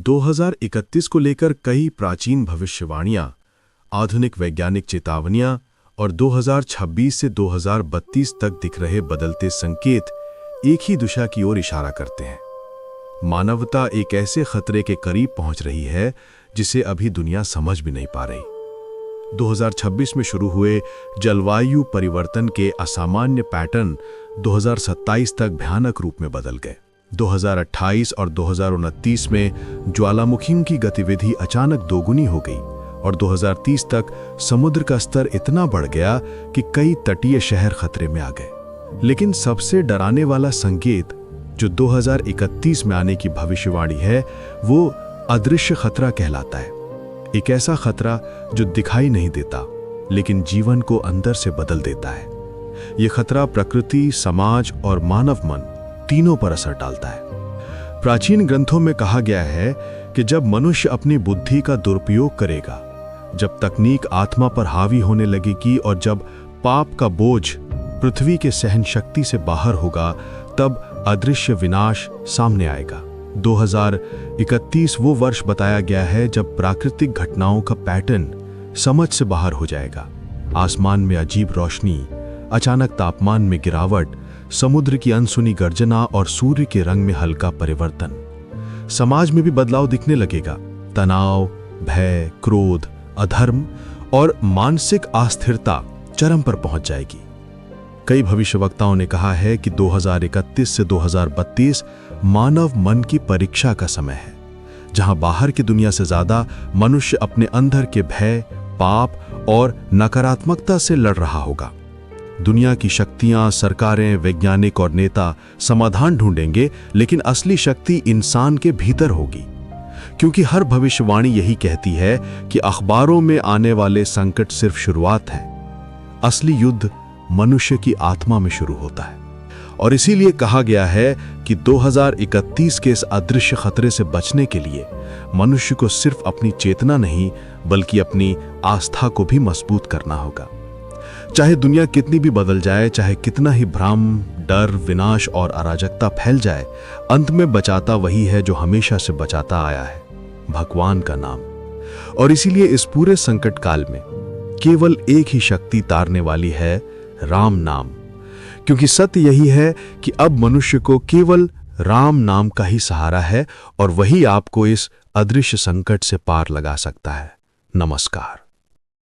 2031 को लेकर कई प्राचीन भविष्यवाणियां, आधुनिक वैज्ञानिक चेतावनियां और 2026 से 2032 तक दिख रहे बदलते संकेत एक ही दिशा की ओर इशारा करते हैं। मानवता एक ऐसे खतरे के करीब पहुंच रही है जिसे अभी दुनिया समझ भी नहीं पा रही। 2026 में शुरू हुए जलवायु परिवर्तन के असामान्य पैटर्न 2027 तक भयानक रूप में बदल गए। 2028 और 2029 में ज्वालामुखियों की गतिविधि अचानक दोगुनी हो गई और 2030 तक समुद्र का स्तर इतना बढ़ गया कि कई तटीय शहर खतरे में आ गए। लेकिन सबसे डराने वाला संकेत जो 2031 में आने की भविष्यवाणी है, वो अदृश्य खतरा कहलाता है। एक ऐसा खतरा जो दिखाई नहीं देता लेकिन जीवन को अंदर से बदल देता है। यह खतरा प्रकृति, समाज और मानव मन तीनों पर असर डालता है। प्राचीन ग्रंथों में कहा गया है कि जब मनुष्य अपनी बुद्धि का दुरुपयोग करेगा, जब तकनीक आत्मा पर हावी होने लगेगी और जब पाप का बोझ पृथ्वी के सहन शक्ति से बाहर होगा, तब अदृश्य विनाश सामने आएगा। 2031 वो वर्ष बताया गया है जब प्राकृतिक घटनाओं का पैटर्न समझ से बाहर हो जाएगा। आसमान में अजीब रोशनी, अचानक तापमान में गिरावट, समुद्र की अनसुनी गर्जना और सूर्य के रंग में हल्का परिवर्तन। समाज में भी बदलाव दिखने लगेगा। तनाव, भय, क्रोध, अधर्म और मानसिक अस्थिरता चरम पर पहुंच जाएगी। कई भविष्यवक्ताओं ने कहा है कि 2031 से 2032 मानव मन की परीक्षा का समय है, जहां बाहर की दुनिया से ज्यादा मनुष्य अपने अंदर के भय, पाप और नकारात्मकता से लड़ रहा होगा। दुनिया की शक्तियां, सरकारें, वैज्ञानिक और नेता समाधान ढूंढेंगे, लेकिन असली शक्ति इंसान के भीतर होगी। क्योंकि हर भविष्यवाणी यही कहती है कि अखबारों में आने वाले संकट सिर्फ शुरुआत है। असली युद्ध मनुष्य की आत्मा में शुरू होता है। और इसीलिए कहा गया है कि 2031 के इस अदृश्य खतरे से बचने के लिए मनुष्य को सिर्फ अपनी चेतना नहीं, बल्कि अपनी आस्था को भी मजबूत करना होगा। चाहे दुनिया कितनी भी बदल जाए, चाहे कितना ही भ्रम, डर, विनाश और अराजकता फैल जाए, अंत में बचाता वही है जो हमेशा से बचाता आया है, भगवान का नाम। और इसीलिए इस पूरे संकट काल में केवल एक ही शक्ति तारने वाली है, राम नाम। क्योंकि सत्य यही है कि अब मनुष्य को केवल राम नाम का ही सहारा है और वही आपको इस अदृश्य संकट से पार लगा सकता है। नमस्कार।